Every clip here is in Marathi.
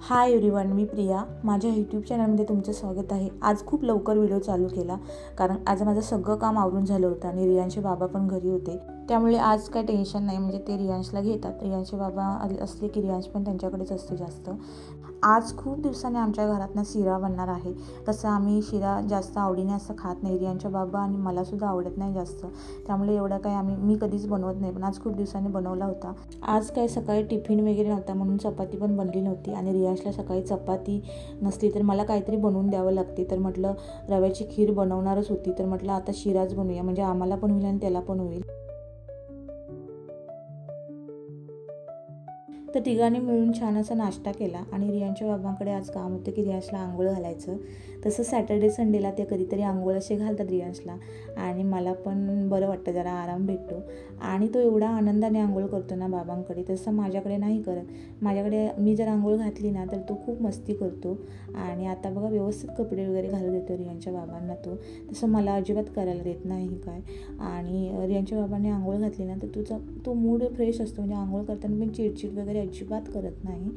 हाय एव्हरीवन, मी प्रिया. माझ्या यूट्यूब चॅनलमध्ये तुमचं स्वागत आहे. आज खूप लवकर व्हिडिओ चालू केला कारण आज माझं सगळं काम आवरून झालं होतं आणि रियांशचे बाबा पण घरी होते. त्यामुळे आज काय टेन्शन नाही, म्हणजे ते रियांशला घेतात. रियांशचे बाबा असले की रियांश पण त्यांच्याकडेच असते जास्त. आज खूप दिवसांनी आमच्या घरातनं शिरा बनणार आहे. तसं आम्ही शिरा जास्त आवडीने असं खात नाही. रियांच्या बाबा आणि मलासुद्धा आवडत नाही जास्त, त्यामुळे एवढं काय मी कधीच बनवत नाही. पण आज खूप दिवसांनी बनवला होता. आज काय सकाळी टिफिन वगैरे नव्हता म्हणून चपाती पण बनली नव्हती आणि रियांशला सकाळी चपाती नसली तर मला काहीतरी बनवून द्यावं लागते. तर म्हटलं रव्याची खीर बनवणारच होती, तर म्हटलं आता शिराच बनवूया, म्हणजे आम्हाला पण होईल आणि त्याला पण होईल. तर तिघांनी मिळून छान असा नाश्ता केला आणि रियांच्या बाबांकडे आज काम होतं की रियांशला आंघोळ घालायचं. तसं सॅटर्डे संडेला ते कधीतरी आंघोळ असे घालतात रियांशला आणि मला पण बरं वाटतं, जरा आराम भेटतो. आणि तो एवढा आनंदाने आंघोळ करतो ना बाबांकडे, तसं माझ्याकडे नाही करत. माझ्याकडे मी जर आंघोळ घातली ना तर तो खूप मस्ती करतो आणि आता बघा व्यवस्थित कपडे वगैरे घालू देतो रियांच्या बाबांना तो. तसं मला अजिबात करायला देत नाही काय. आणि रियांच्या बाबांनी आंघोळ घातली ना तर तो मूड फ्रेश असतो, म्हणजे आंघोळ करताना पण चिडचिड वगैरे अजिबात करत नाही.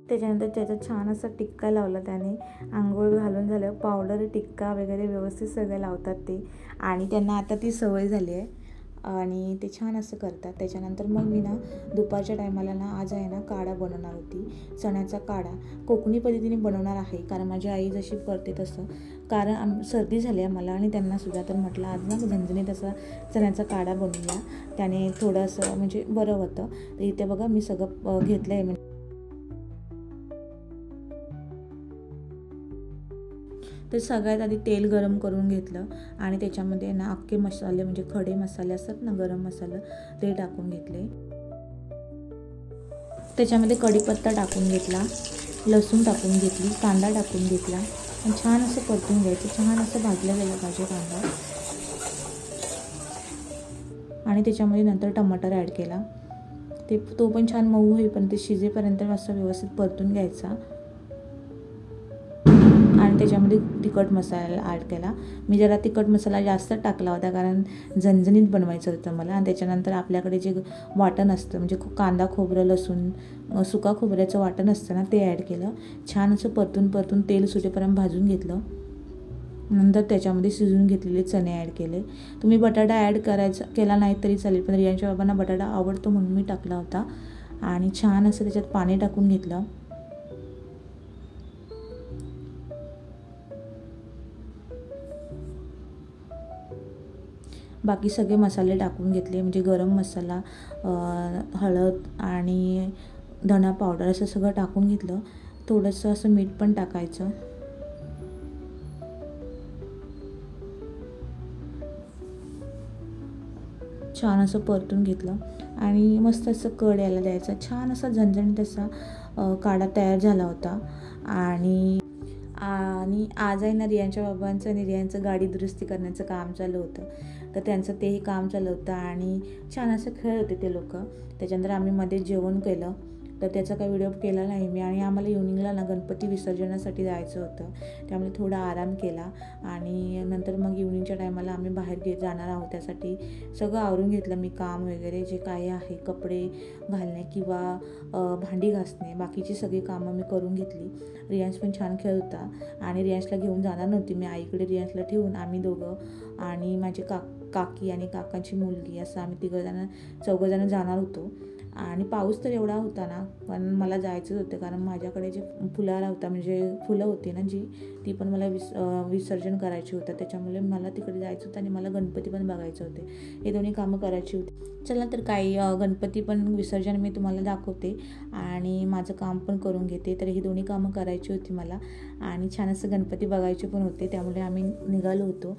त्याच्यानंतर त्याचा छान असा टिक्का लावला त्याने. आंघोळ घालून झालं, पावडर टिक्का वगैरे व्यवस्थित सगळं लावतात ते. आणि त्यांना आता ती सवय झाली आहे आणि ते छान असं करतात. त्याच्यानंतर मग मी ना दुपारच्या टायमाला ना आज आहे ना काढा बनवणार होती, चण्याचा काढा. कोकणी पद्धतीने बनवणार आहे कारण माझी आई जशी करते तसं. कारण सर्दी झाली आहे मला आणि त्यांनासुद्धा, तर म्हटलं आज ना झणझणीत असा चण्याचा काढा बनवूया, त्याने थोडंसं म्हणजे बरं होतं. तर इथे बघा मी सगळं घेतलं आहे. तर सगळ्यात आधी तेल गरम करून घेतलं आणि त्याच्यामध्ये ना अख्खे मसाले, म्हणजे खडे मसाले असतात ना, गरम मसाला, ते टाकून घेतले. त्याच्यामध्ये कढीपत्ता टाकून घेतला, लसूण टाकून घेतली, कांदा टाकून घेतला आणि छान असं परतून घ्यायचं. छान असं भाजलं गेलं पाहिजे कांदा. आणि त्याच्यामध्ये नंतर टमाटर ॲड केला. तो पण छान मऊ होईपर्यंत, ते शिजेपर्यंत असं व्यवस्थित परतून घ्यायचा. आणि त्याच्यामध्ये तिखट मसाला ॲड केला. मी जरा तिखट मसाला जास्त टाकला होता कारण झणझणीत बनवायचं होतं मला. आणि त्याच्यानंतर आपल्याकडे जे वाटण असतं, म्हणजे कांदा, खोबरं, लसूण, सुका खोबऱ्याचं वाटण असतं ना, ते ॲड केलं. छान असं परतून तेल सुटेपर्यंत भाजून घेतलं. नंतर त्याच्यामध्ये शिजवून घेतलेले चणे ॲड केले. तुम्ही बटाटा ॲड केला नाही तरी चालेल, पण रियांच्या बाबांना बटाटा आवडतो म्हणून मी टाकला होता. आणि छान असं त्याच्यात पाणी टाकून घेतलं. बाकी सगळे मसाले टाकून घेतले, म्हणजे गरम मसाला, हळद आणि धना पावडर असं सगळं टाकून घेतलं. थोडंसं असं मीठ पण टाकायचं. छान असं परतून घेतलं आणि मस्त असं कड यायला द्यायचा. छान असा झणझणीत असा काढा तयार झाला होता. आणि आज आहे ना रियांच्या बाबांचं आणि रियांचं गाडी दुरुस्ती करण्याचं काम चालू होतं, तर त्यांचं तेही काम चालू होतं आणि छान असं खेळत होते ते लोक. त्याच्यानंतर आम्ही मध्ये जेवण केलं, तर त्याचा काही व्हिडिओ केला नाही मी. आणि आम्हाला इव्हनिंगला ना गणपती विसर्जनासाठी जायचं होतं, त्यामुळे थोडा आराम केला. आणि नंतर मग इव्हनिंगच्या टायमाला आम्ही बाहेर जाणार आहोत, त्यासाठी सगळं आवरून घेतलं मी. काम वगैरे जे काही आहे, कपडे घालणे किंवा भांडी घासणे, बाकीची सगळी कामं मी करून घेतली. रियांश पण छान खेळत होता आणि रियांशला घेऊन जाणार नव्हती मी, आईकडे रियांशला ठेवून आम्ही दोघं आणि माझे काकी आणि काकांची मुलगी असं आम्ही चौघंजणं जाणार होतो. आणि पाऊस तर एवढा होता ना, पण मला जायचंच होतं कारण माझ्याकडे जे फुलारा होता, म्हणजे फुलं होती ना जी, ती पण मला विसर्जन करायची होतं. त्याच्यामुळे मला तिकडे जायचं होतं आणि मला गणपती पण बघायचे होते. हे दोन्ही कामं करायची होती. चला तर काही गणपती पण विसर्जन मी तुम्हाला दाखवते आणि माझं काम पण करून घेते. तर ही दोन्ही कामं करायची होती मला आणि छान असं गणपती बघायचे पण होते, त्यामुळे आम्ही निघालो होतो.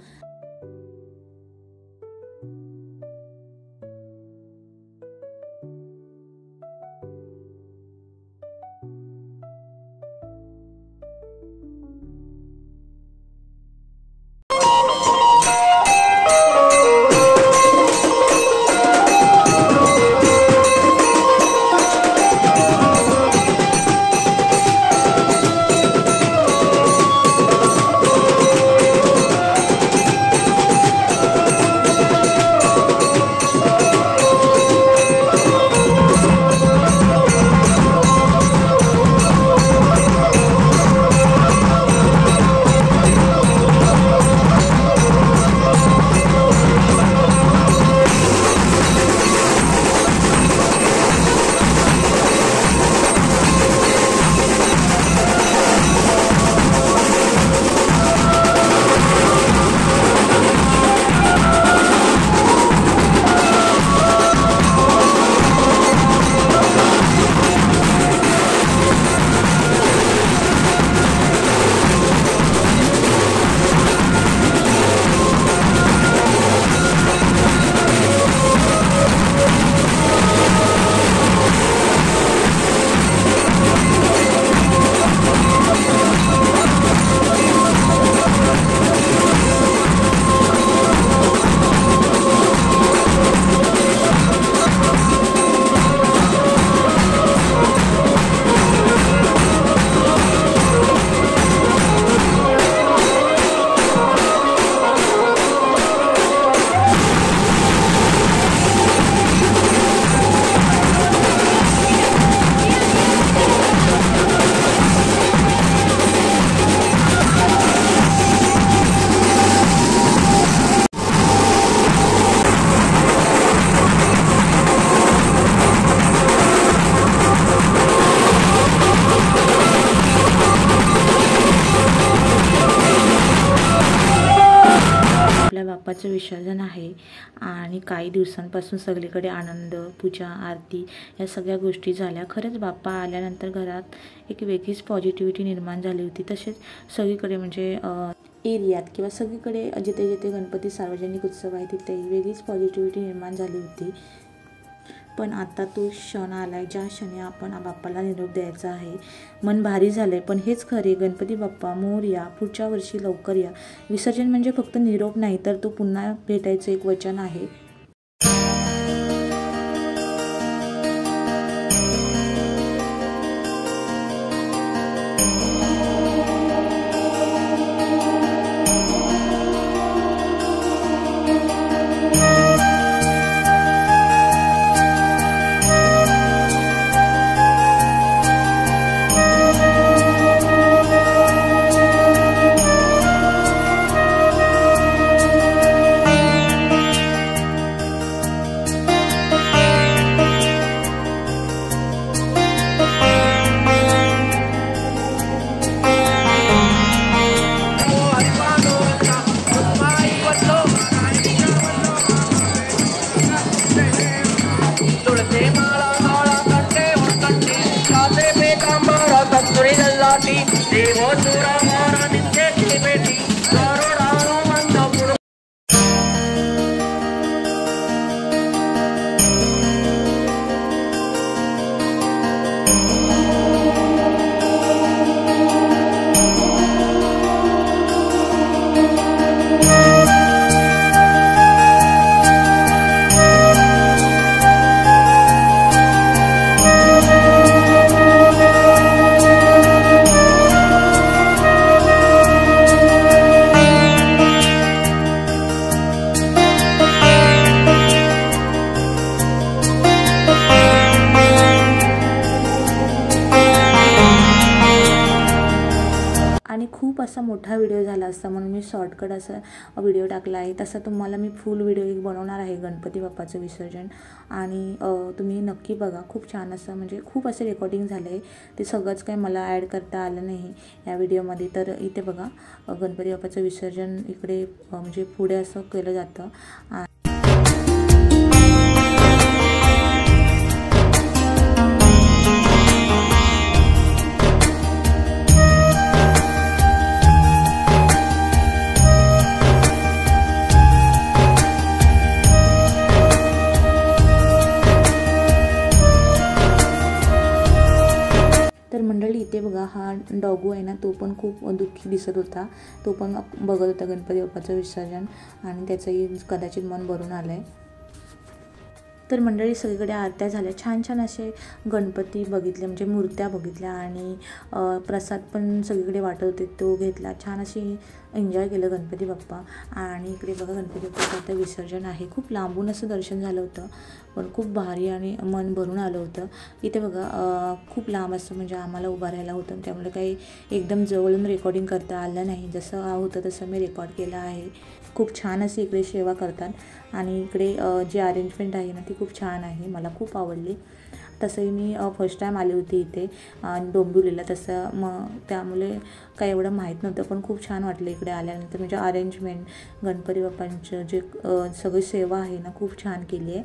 बाप्पाचं विसर्जन आहे आणि काही दिवसांपासून सगळीकडे आनंद, पूजा, आरती या सगळ्या गोष्टी झाल्या. खरंच बाप्पा आल्यानंतर घरात एक वेगळीच पॉझिटिव्हिटी निर्माण झाली होती. तसेच सगळीकडे म्हणजे एरियात किंवा सगळीकडे जिथे जिथे गणपती सार्वजनिक उत्सव आहे तिथे वेगळीच पॉझिटिव्हिटी निर्माण झाली होती. पण आता तो क्षण आला आहे ज्या क्षणी आपण बाप्पाला निरोप द्यायचा आहे. मन भारी झालं आहे. पण हेच खरे, गणपती बाप्पा मोरया, पुढच्या वर्षी लवकर या. विसर्जन म्हणजे फक्त निरोप नाही तर तो पुन्हा भेटायचं एक वचन आहे. आणि खूप असा मोठा व्हिडिओ झाला असता म्हणून मी शॉर्टकट असा व्हिडिओ टाकला आहे. तसा तुम्हाला मी फुल व्हिडिओ एक बनवणार आहे गणपती बाप्पाचं विसर्जन. आणि तुम्ही नक्की बघा. खूप छान असं म्हणजे खूप असे रेकॉर्डिंग झालं आहे. ते सगळंच काही मला ॲड करता आलं नाही या व्हिडिओमध्ये. तर इथे बघा गणपती बाप्पाचं विसर्जन इकडे म्हणजे पुढे असं केलं जातं. तर मंडळी इथे बघा हा डॉगू आहे ना, तो पण खूप दुःखी दिसत होता. तो पण बघत होता गणपती बाप्पाचं विसर्जन आणि त्याचंही कदाचित मन भरून आलं आहे. तर मंडळी सगळीकडे आरत्या झाल्या. छान छान असे गणपती बघितले म्हणजे मूर्त्या बघितल्या आणि प्रसाद पण सगळीकडे वाटत होते तो घेतला. छान अशी एन्जॉय केलं गणपती बाप्पा. आणि इकडे बघा गणपती बाप्पाचं आता विसर्जन आहे. खूप लांबून असं दर्शन झालं होतं पण खूप भारी आणि मन भरून आलं होतं. इथे बघा खूप लांब असं म्हणजे आम्हाला उभं राहायला होतं त्यामुळे काही एकदम जवळून रेकॉर्डिंग करता आलं नाही. जसं होतं तसं मी रेकॉर्ड केलं आहे. खूप छान अशी इकडे सेवा करतात आणि इकडे जी अरेंजमेंट आहे ना ती खूप छान आहे. मला खूप आवडली. तसंही मी फर्स्ट टाईम आली होती इथे डोंबिवलीला. तसं मग त्यामुळे काही एवढं माहीत नव्हतं पण खूप छान वाटलं इकडे आल्यानंतर. म्हणजे अरेंजमेंट गणपती बाप्पांचं जे सगळी सेवा आहे ना खूप छान केली आहे.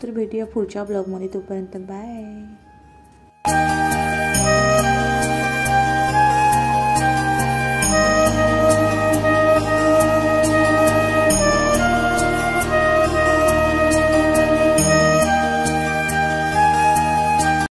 तर भेटूया पुढच्या ब्लॉगमध्ये. तोपर्यंत बाय.